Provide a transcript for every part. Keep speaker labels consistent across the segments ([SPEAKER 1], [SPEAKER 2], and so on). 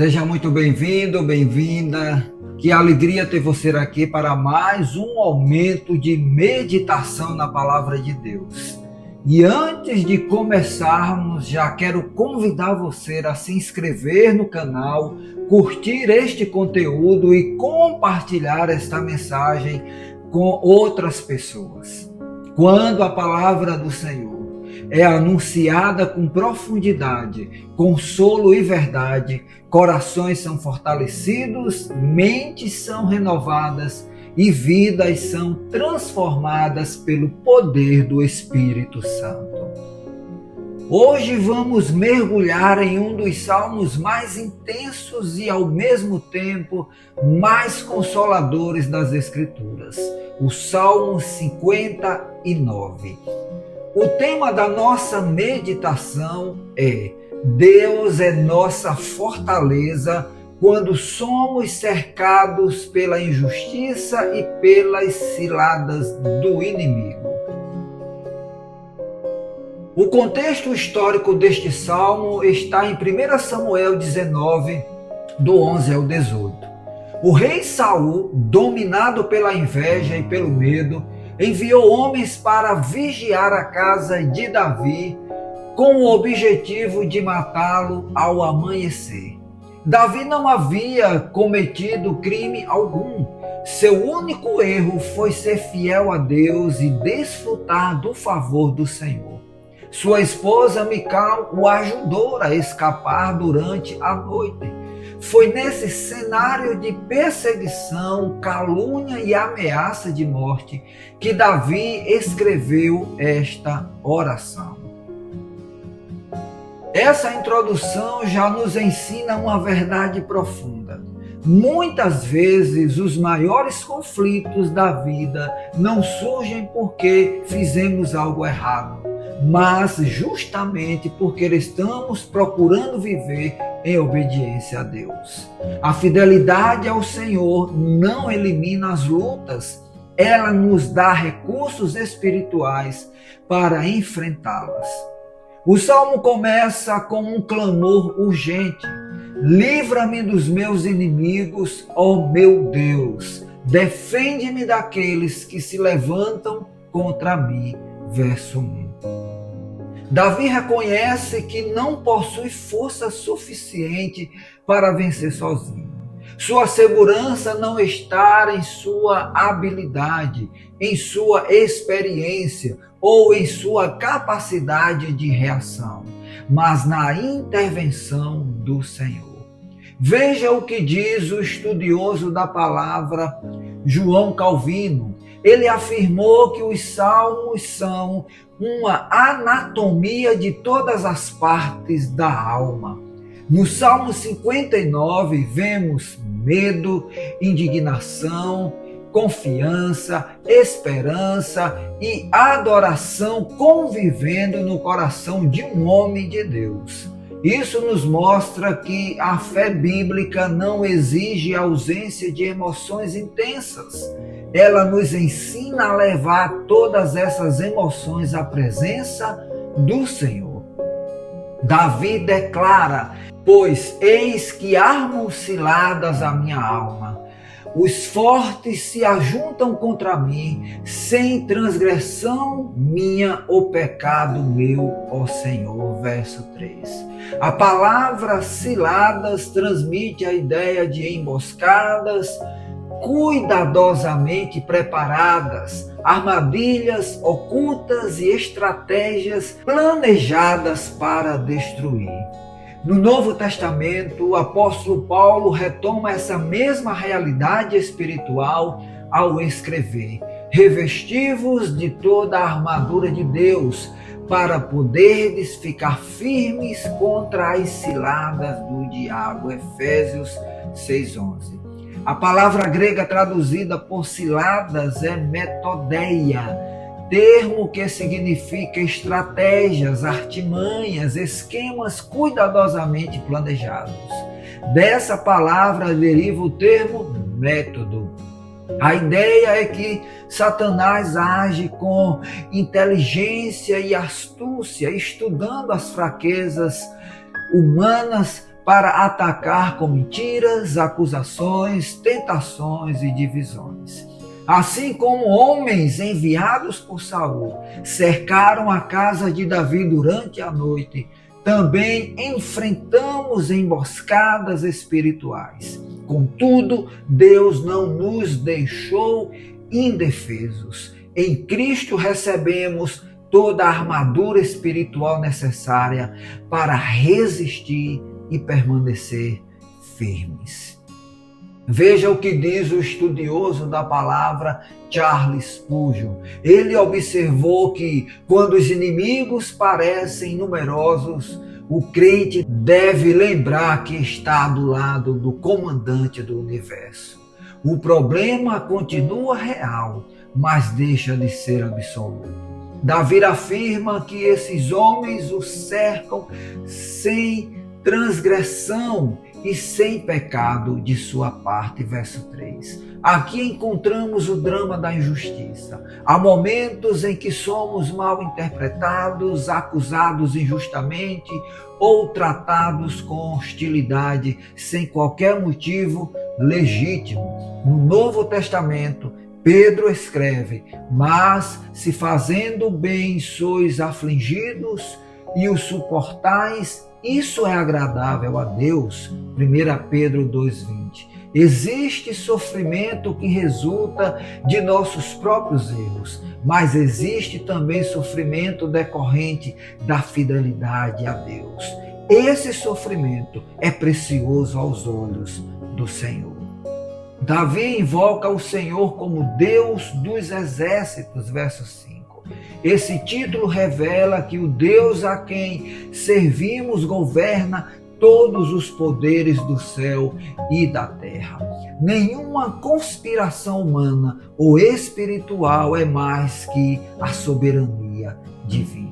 [SPEAKER 1] Seja muito bem-vindo, bem-vinda. Que alegria ter você aqui para mais um momento de meditação na Palavra de Deus. E antes de começarmos, já quero convidar você a se inscrever no canal, curtir este conteúdo e compartilhar esta mensagem com outras pessoas. Quando a Palavra do Senhor é anunciada com profundidade, consolo e verdade, corações são fortalecidos, mentes são renovadas e vidas são transformadas pelo poder do Espírito Santo. Hoje vamos mergulhar em um dos salmos mais intensos e ao mesmo tempo mais consoladores das Escrituras, o Salmo 59. O tema da nossa meditação é: Deus é nossa fortaleza quando somos cercados pela injustiça e pelas ciladas do inimigo. O contexto histórico deste salmo está em 1 Samuel 19, do 11 ao 18. O rei Saul, dominado pela inveja e pelo medo, enviou homens para vigiar a casa de Davi com o objetivo de matá-lo ao amanhecer. Davi não havia cometido crime algum. Seu único erro foi ser fiel a Deus e desfrutar do favor do Senhor. Sua esposa Mical o ajudou a escapar durante a noite. Foi nesse cenário de perseguição, calúnia e ameaça de morte que Davi escreveu esta oração. Essa introdução já nos ensina uma verdade profunda. Muitas vezes os maiores conflitos da vida não surgem porque fizemos algo errado, mas justamente porque estamos procurando viver em obediência a Deus. A fidelidade ao Senhor não elimina as lutas, ela nos dá recursos espirituais para enfrentá-las. O salmo começa com um clamor urgente: livra-me dos meus inimigos, ó meu Deus, defende-me daqueles que se levantam contra mim. Verso 1. Davi reconhece que não possui força suficiente para vencer sozinho. Sua segurança não está em sua habilidade, em sua experiência ou em sua capacidade de reação, mas na intervenção do Senhor. Veja o que diz o estudioso da palavra João Calvino. Ele afirmou que os salmos são uma anatomia de todas as partes da alma. No Salmo 59, vemos medo, indignação, confiança, esperança e adoração convivendo no coração de um homem de Deus. Isso nos mostra que a fé bíblica não exige a ausência de emoções intensas. Ela nos ensina a levar todas essas emoções à presença do Senhor. Davi declara: pois eis que armam ciladas a minha alma. Os fortes se ajuntam contra mim, sem transgressão minha ou pecado meu, ó Senhor. Verso 3. A palavra ciladas transmite a ideia de emboscadas, cuidadosamente preparadas, armadilhas ocultas e estratégias planejadas para destruir. No Novo Testamento, o apóstolo Paulo retoma essa mesma realidade espiritual ao escrever: revesti-vos de toda a armadura de Deus, para poderdes ficar firmes contra as ciladas do diabo. Efésios 6:11. A palavra grega traduzida por ciladas é metodeia, termo que significa estratégias, artimanhas, esquemas cuidadosamente planejados. Dessa palavra deriva o termo método. A ideia é que Satanás age com inteligência e astúcia, estudando as fraquezas humanas para atacar com mentiras, acusações, tentações e divisões. Assim como homens enviados por Saul cercaram a casa de Davi durante a noite, também enfrentamos emboscadas espirituais. Contudo, Deus não nos deixou indefesos. Em Cristo recebemos toda a armadura espiritual necessária para resistir e permanecer firmes. Veja o que diz o estudioso da palavra Charles Spurgeon. Ele observou que quando os inimigos parecem numerosos, o crente deve lembrar que está do lado do comandante do universo. O problema continua real, mas deixa de ser absoluto. Davi afirma que esses homens o cercam sem transgressão e sem pecado de sua parte, verso 3. Aqui encontramos o drama da injustiça. Há momentos em que somos mal interpretados, acusados injustamente ou tratados com hostilidade sem qualquer motivo legítimo. No Novo Testamento, Pedro escreve: mas se fazendo bem sois afligidos e o suportais, isso é agradável a Deus. 1 Pedro 2,20. Existe sofrimento que resulta de nossos próprios erros, mas existe também sofrimento decorrente da fidelidade a Deus. Esse sofrimento é precioso aos olhos do Senhor. Davi invoca o Senhor como Deus dos exércitos, verso 5. Esse título revela que o Deus a quem servimos governa todos os poderes do céu e da terra. Nenhuma conspiração humana ou espiritual é mais que a soberania divina.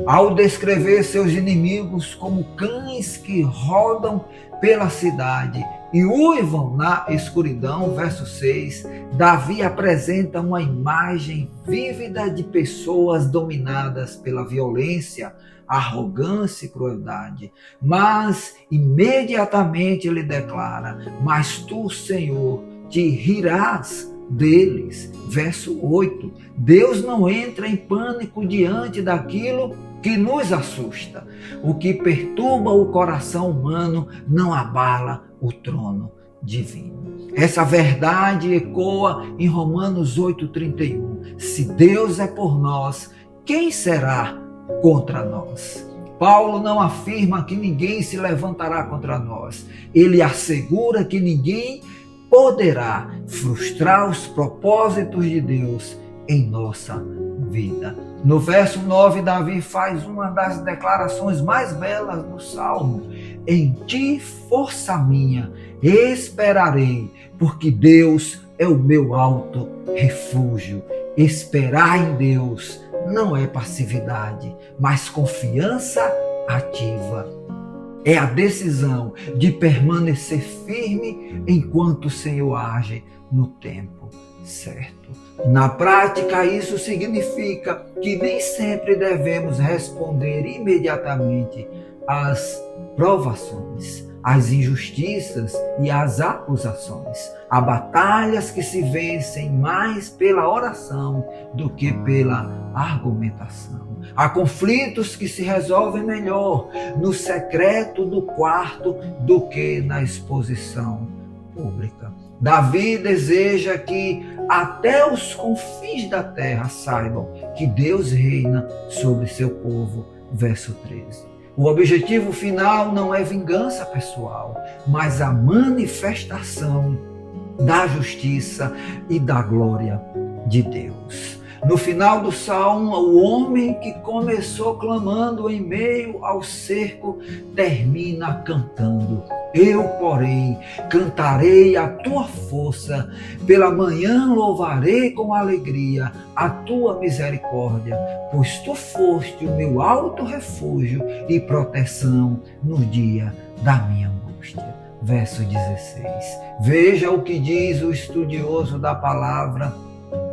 [SPEAKER 1] Ao descrever seus inimigos como cães que rodam pela cidade e uivam na escuridão, verso 6, Davi apresenta uma imagem vívida de pessoas dominadas pela violência, arrogância e crueldade. Mas imediatamente ele declara: mas tu, Senhor, te rirás deles. Verso 8. Deus não entra em pânico diante daquilo que nos assusta. O que perturba o coração humano não abala o trono divino. Essa verdade ecoa em Romanos 8,31. Se Deus é por nós, quem será contra nós? Paulo não afirma que ninguém se levantará contra nós. Ele assegura que ninguém poderá frustrar os propósitos de Deus em nossa vida. No verso 9, Davi faz uma das declarações mais belas do Salmo: em ti, força minha, esperarei, porque Deus é o meu alto refúgio. Esperar em Deus não é passividade, mas confiança ativa. É a decisão de permanecer firme enquanto o Senhor age no tempo certo. Na prática, isso significa que nem sempre devemos responder imediatamente às provações, às injustiças e às acusações. Há batalhas que se vencem mais pela oração do que pela argumentação. Há conflitos que se resolvem melhor no secreto do quarto do que na exposição pública. Davi deseja que até os confins da terra saibam que Deus reina sobre seu povo. Verso 13. O objetivo final não é vingança pessoal, mas a manifestação da justiça e da glória de Deus. No final do salmo, o homem que começou clamando em meio ao cerco termina cantando: eu, porém, cantarei a tua força, pela manhã louvarei com alegria a tua misericórdia, pois tu foste o meu alto refúgio e proteção no dia da minha angústia. Verso 16. Veja o que diz o estudioso da palavra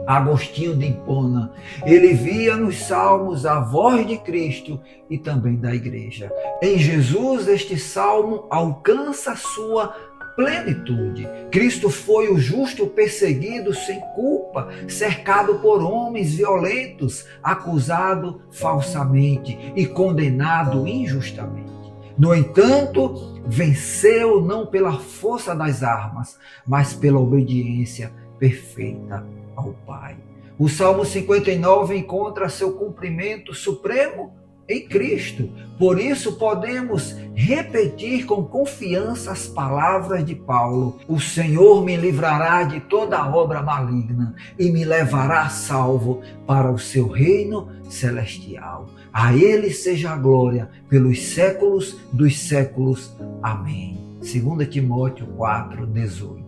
[SPEAKER 1] Agostinho de Hipona, ele via nos salmos a voz de Cristo e também da igreja. Em Jesus, este salmo alcança sua plenitude. Cristo foi o justo perseguido sem culpa, cercado por homens violentos, acusado falsamente e condenado injustamente. No entanto, venceu não pela força das armas, mas pela obediência perfeita ao Pai. O Salmo 59 encontra seu cumprimento supremo em Cristo. Por isso podemos repetir com confiança as palavras de Paulo: o Senhor me livrará de toda obra maligna e me levará salvo para o seu reino celestial. A ele seja a glória pelos séculos dos séculos. Amém. 2 Timóteo 4:18.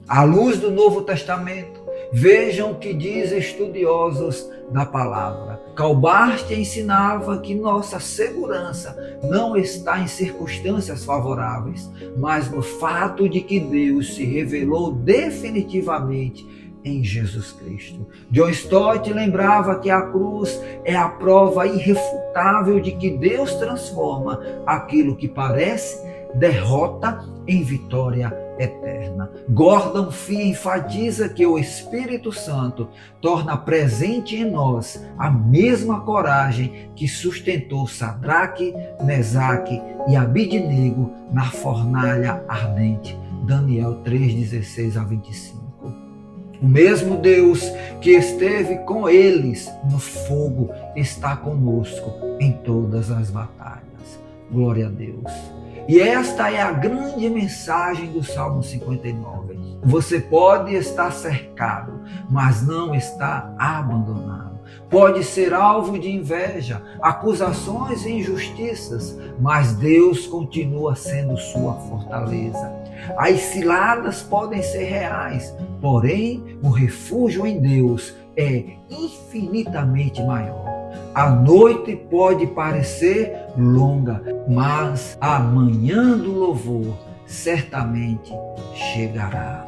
[SPEAKER 1] À luz do Novo Testamento, vejam o que dizem estudiosos da palavra. Calbart ensinava que nossa segurança não está em circunstâncias favoráveis, mas no fato de que Deus se revelou definitivamente em Jesus Cristo. John Stott lembrava que a cruz é a prova irrefutável de que Deus transforma aquilo que parece derrota em vitória eterna. Gordon Fee enfatiza que o Espírito Santo torna presente em nós a mesma coragem que sustentou Sadraque, Mesaque e Abidnego na fornalha ardente. Daniel 3:16-25. O mesmo Deus que esteve com eles no fogo está conosco em todas as batalhas. Glória a Deus. E esta é a grande mensagem do Salmo 59. Você pode estar cercado, mas não está abandonado. Pode ser alvo de inveja, acusações e injustiças, mas Deus continua sendo sua fortaleza. As ciladas podem ser reais, porém o refúgio em Deus é infinitamente maior. A noite pode parecer longa, mas a manhã do louvor certamente chegará.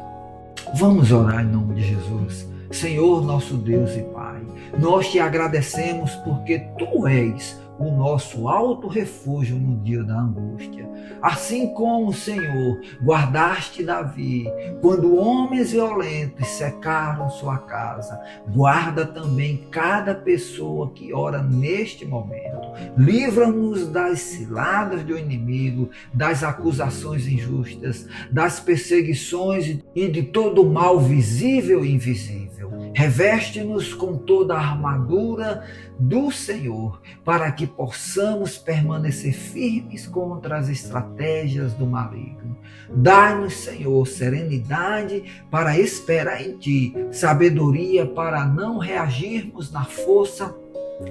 [SPEAKER 1] Vamos orar em nome de Jesus. Senhor, nosso Deus e Pai, nós te agradecemos porque Tu és o nosso alto refúgio no dia da angústia. Assim como, Senhor, guardaste Davi quando homens violentos cercaram sua casa, guarda também cada pessoa que ora neste momento. Livra-nos das ciladas do inimigo, das acusações injustas, das perseguições e de todo o mal visível e invisível. Reveste-nos com toda a armadura do Senhor, para que possamos permanecer firmes contra as estratégias do maligno. Dá-nos, Senhor, serenidade para esperar em Ti, sabedoria para não reagirmos na força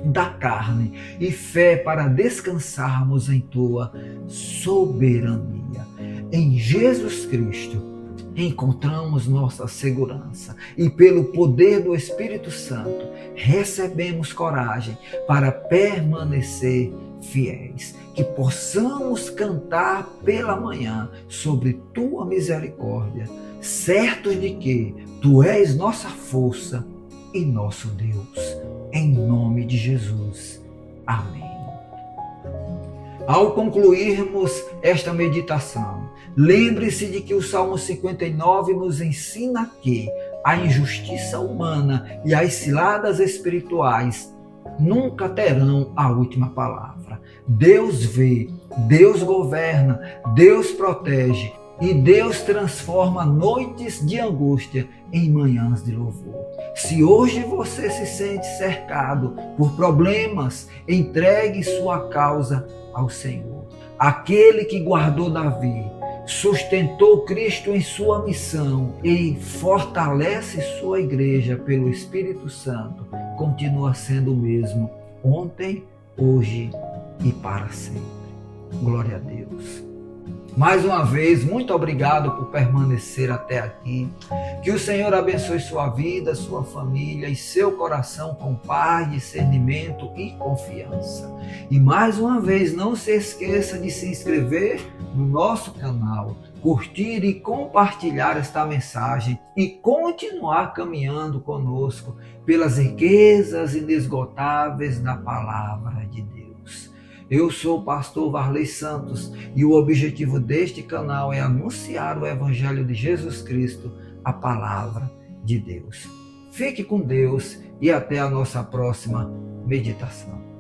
[SPEAKER 1] da carne e fé para descansarmos em Tua soberania. Em Jesus Cristo encontramos nossa segurança e pelo poder do Espírito Santo recebemos coragem para permanecer fiéis, que possamos cantar pela manhã sobre Tua misericórdia, certos de que Tu és nossa força e nosso Deus. Em nome de Jesus. Amém. Ao concluirmos esta meditação, lembre-se de que o Salmo 59 nos ensina que a injustiça humana e as ciladas espirituais nunca terão a última palavra. Deus vê, Deus governa, Deus protege e Deus transforma noites de angústia em manhãs de louvor. Se hoje você se sente cercado por problemas, entregue sua causa ao Senhor. Aquele que guardou Davi, sustentou Cristo em sua missão e fortalece sua igreja pelo Espírito Santo, continua sendo o mesmo ontem, hoje e para sempre. Glória a Deus. Mais uma vez, muito obrigado por permanecer até aqui. Que o Senhor abençoe sua vida, sua família e seu coração com paz, discernimento e confiança. E mais uma vez, não se esqueça de se inscrever no nosso canal, curtir e compartilhar esta mensagem e continuar caminhando conosco pelas riquezas inesgotáveis da palavra de Deus. Eu sou o pastor Varley Santos e o objetivo deste canal é anunciar o Evangelho de Jesus Cristo, a palavra de Deus. Fique com Deus e até a nossa próxima meditação.